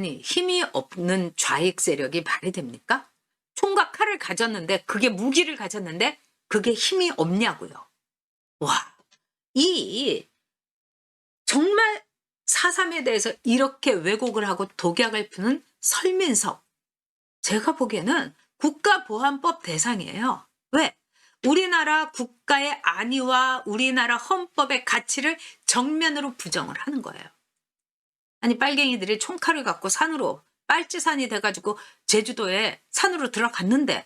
아니 힘이 없는 좌익 세력이 말이 됩니까? 총과 칼을 가졌는데 그게 무기를 가졌는데 그게 힘이 없냐고요. 와, 이 정말 4.3에 대해서 이렇게 왜곡을 하고 독약을 푸는 설민석. 제가 보기에는 국가보안법 대상이에요. 왜? 우리나라 국가의 안위와 우리나라 헌법의 가치를 정면으로 부정을 하는 거예요. 아니 빨갱이들이 총칼을 갖고 산으로 빨치산이 돼가지고 제주도에 산으로 들어갔는데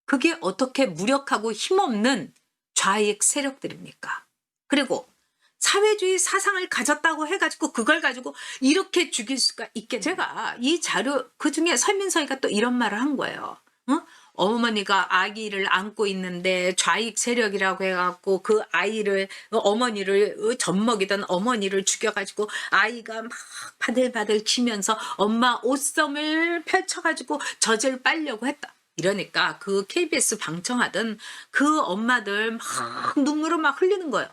그게 어떻게 무력하고 힘없는 좌익 세력들입니까? 그리고 사회주의 사상을 가졌다고 해가지고 그걸 가지고 이렇게 죽일 수가 있겠냐. 제가 이 자료 그중에 설민서이가 또 이런 말을 한 거예요. 어머니가 아기를 안고 있는데 좌익 세력이라고 해갖고 그 아이를 어머니를 젖먹이던 어머니를 죽여가지고 아이가 막 바들바들 치면서 엄마 옷섬을 펼쳐가지고 젖을 빨려고 했다. 이러니까 그 KBS 방청하던 그 엄마들 막 눈물을 막 흘리는 거예요.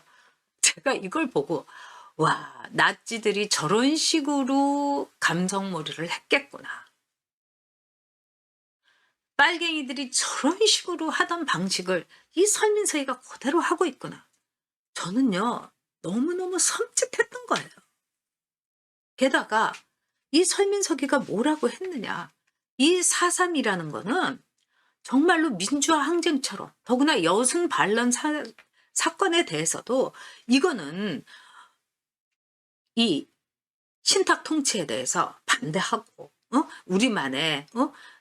제가 이걸 보고 와, 나치들이 저런 식으로 감성몰이를 했겠구나. 빨갱이들이 저런 식으로 하던 방식을 이 설민서이가 그대로 하고 있구나. 저는요 너무너무 섬찟했던 거예요. 게다가 이 설민석이가 뭐라고 했느냐. 이 4.3이라는 거는 정말로 민주화 항쟁처럼 더구나 여순 반란 사건에 대해서도 이거는 이 신탁 통치에 대해서 반대하고 우리만의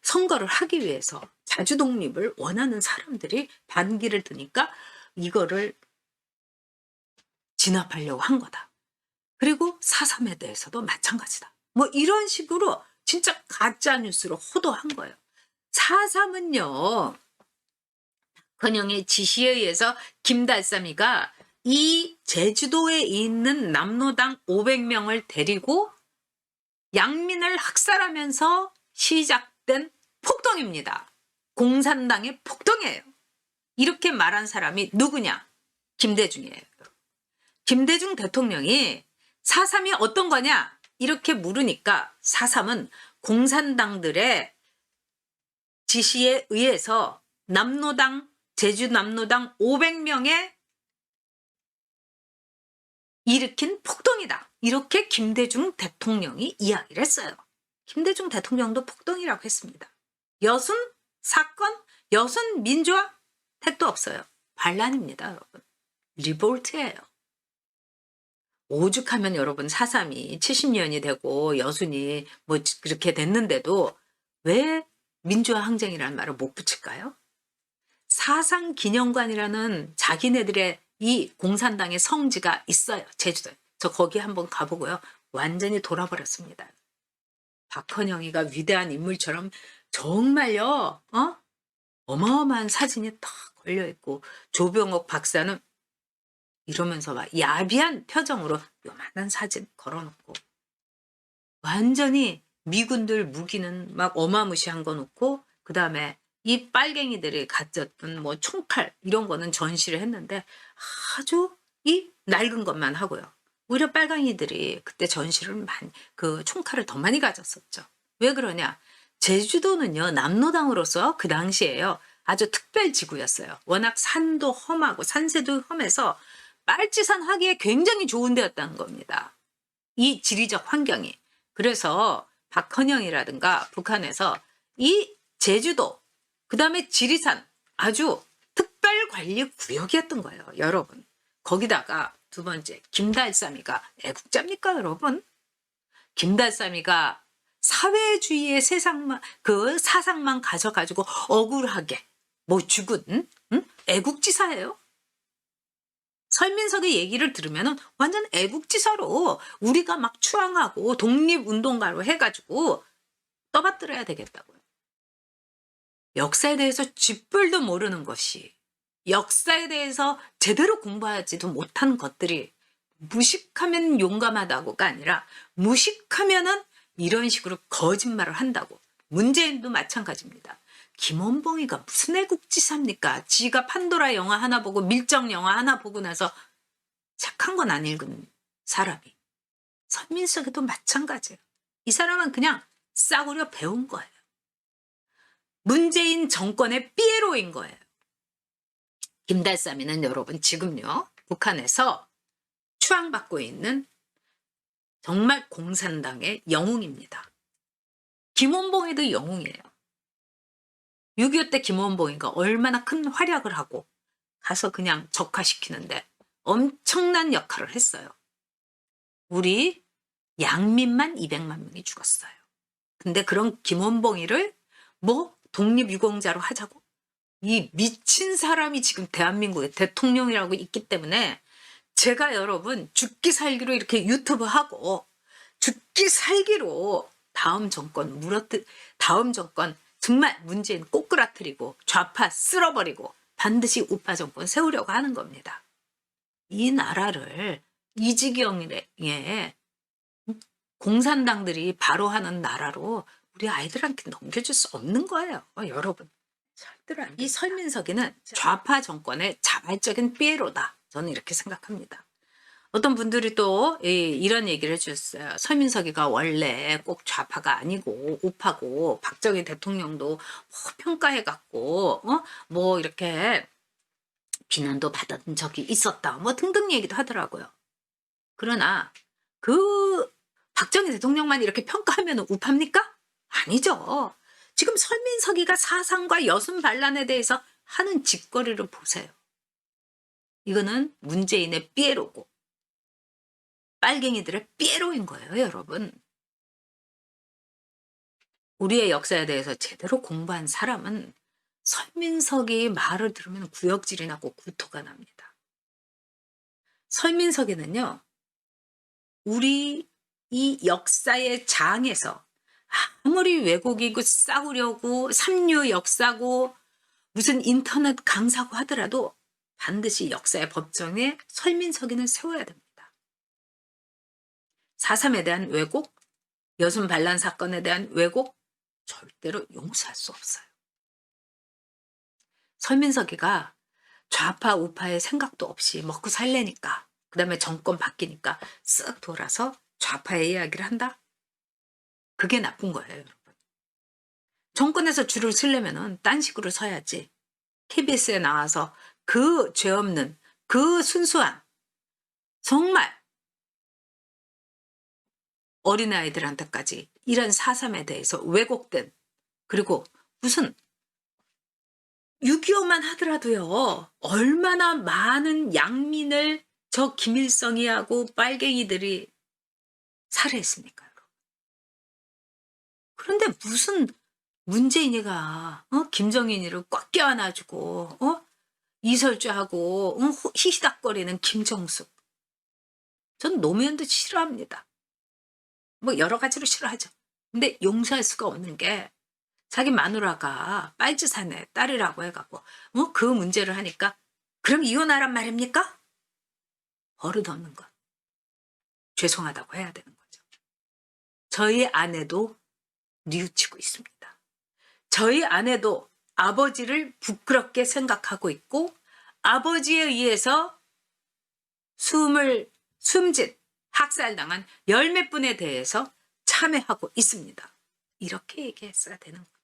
선거를 하기 위해서 자주 독립을 원하는 사람들이 반기를 드니까 이거를 진압하려고 한 거다. 그리고 4.3에 대해서도 마찬가지다. 뭐 이런 식으로 진짜 가짜뉴스로 호도한 거예요. 4.3은요. 건영의 지시에 의해서 김달삼이가 이 제주도에 있는 남로당 500명을 데리고 양민을 학살하면서 시작된 폭동입니다. 공산당의 폭동이에요. 이렇게 말한 사람이 누구냐? 김대중이에요. 김대중 대통령이 4.3이 어떤 거냐? 이렇게 물으니까 4.3은 공산당들의 지시에 의해서 남로당, 제주 남로당 500명의 일으킨 폭동이다. 이렇게 김대중 대통령이 이야기를 했어요. 김대중 대통령도 폭동이라고 했습니다. 여순 사건, 여순 민주화 택도 없어요. 반란입니다, 여러분. 리볼트예요. 오죽하면 여러분 4.3이 70년이 되고 여순이 뭐 그렇게 됐는데도 왜 민주화 항쟁이라는 말을 못 붙일까요? 사상기념관이라는 자기네들의 이 공산당의 성지가 있어요. 제주도에. 저 거기 한번 가보고요. 완전히 돌아버렸습니다. 박헌영이가 위대한 인물처럼 정말요. 어마어마한 사진이 딱 걸려있고 조병옥 박사는 이러면서 막 야비한 표정으로 요만한 사진 걸어놓고 완전히 미군들 무기는 막 어마무시한 거 놓고 그 다음에 이 빨갱이들이 가졌던 뭐 총칼 이런 거는 전시를 했는데 아주 이 낡은 것만 하고요. 오히려 빨갱이들이 그때 전시를 그 총칼을 더 많이 가졌었죠. 왜 그러냐? 제주도는요 남로당으로서 그 당시에요 아주 특별 지구였어요. 워낙 산도 험하고 산세도 험해서 빨치산 하기에 굉장히 좋은 데였다는 겁니다. 이 지리적 환경이. 그래서 박헌영이라든가 북한에서 이 제주도 그 다음에 지리산 아주 특별관리구역이었던 거예요. 여러분. 거기다가 두 번째 김달삼이가 애국자입니까 여러분? 김달삼이가 사회주의의 그 사상만 가져가지고 억울하게 뭐 죽은 애국지사예요. 설민석의 얘기를 들으면 완전 애국지사로 우리가 막 추앙하고 독립운동가로 해가지고 떠받들어야 되겠다고요. 역사에 대해서 쥐뿔도 모르는 것이 역사에 대해서 제대로 공부하지도 못한 것들이 무식하면 용감하다고가 아니라 무식하면은 이런 식으로 거짓말을 한다고. 문재인도 마찬가지입니다. 김원봉이가 무슨 애국지사입니까? 지가 판도라 영화 하나 보고 밀정 영화 하나 보고 나서 착한 건 안 읽은 사람이. 설민석이도 마찬가지예요. 이 사람은 그냥 싸구려 배운 거예요. 문재인 정권의 삐에로인 거예요. 김달삼이는 여러분 지금요 북한에서 추앙받고 있는 정말 공산당의 영웅입니다. 김원봉이도 영웅이에요. 6.25 때 김원봉이가 얼마나 큰 활약을 하고 가서 그냥 적화시키는데 엄청난 역할을 했어요. 우리 양민만 200만 명이 죽었어요. 근데 그런 김원봉이를 뭐 독립유공자로 하자고? 이 미친 사람이 지금 대한민국의 대통령이라고 있기 때문에 제가 여러분 죽기 살기로 이렇게 유튜브 하고 죽기 살기로 다음 정권 정말 문재인 꼬꾸라뜨리고 좌파 쓸어버리고 반드시 우파 정권 세우려고 하는 겁니다. 이 나라를 이 지경에 공산당들이 바로 하는 나라로 우리 아이들한테 넘겨줄 수 없는 거예요. 여러분. 이 설민석이는 좌파 정권의 자발적인 피에로다. 저는 이렇게 생각합니다. 어떤 분들이 또 이런 얘기를 해주셨어요. 설민석이가 원래 꼭 좌파가 아니고 우파고 박정희 대통령도 뭐 평가해갖고 뭐 이렇게 비난도 받은 적이 있었다. 뭐 등등 얘기도 하더라고요. 그러나 그 박정희 대통령만 이렇게 평가하면 우파입니까? 아니죠. 지금 설민석이가 사상과 여순 반란에 대해서 하는 짓거리를 보세요. 이거는 문재인의 삐에로고 빨갱이들의 삐에로인 거예요, 여러분. 우리의 역사에 대해서 제대로 공부한 사람은 설민석이 말을 들으면 구역질이 나고 구토가 납니다. 설민석이는요, 우리 이 역사의 장에서 아무리 왜곡이고 싸구려고 삼류 역사고 무슨 인터넷 강사고 하더라도 반드시 역사의 법정에 설민석이는 세워야 됩니다. 4.3에 대한 왜곡, 여순 반란 사건에 대한 왜곡 절대로 용서할 수 없어요. 설민석이가 좌파 우파의 생각도 없이 먹고 살래니까 그 다음에 정권 바뀌니까 쓱 돌아서 좌파의 이야기를 한다? 그게 나쁜 거예요, 여러분. 정권에서 줄을 서려면은 딴 식으로 서야지. KBS에 나와서 그 죄 없는 그 순수한 정말 어린아이들한테까지 이런 4.3에 대해서 왜곡된 그리고 무슨 6.25만 하더라도요. 얼마나 많은 양민을 저 김일성이하고 빨갱이들이 살해했습니까? 여러분. 그런데 무슨 문재인이가 김정인이를 꽉 껴안아주고 이설주하고 히히닥거리는 김정숙. 전 노무현도 싫어합니다. 뭐 여러 가지로 싫어하죠. 근데 용서할 수가 없는 게 자기 마누라가 빨치산의 딸이라고 해갖고 그 문제를 하니까 그럼 이혼하란 말입니까? 버릇없는 것. 죄송하다고 해야 되는 거죠. 저희 아내도 뉘우치고 있습니다. 저희 아내도 아버지를 부끄럽게 생각하고 있고 아버지에 의해서 숨진 학살당한 열 몇 분에 대해서 참회하고 있습니다. 이렇게 얘기했어야 되는 거죠.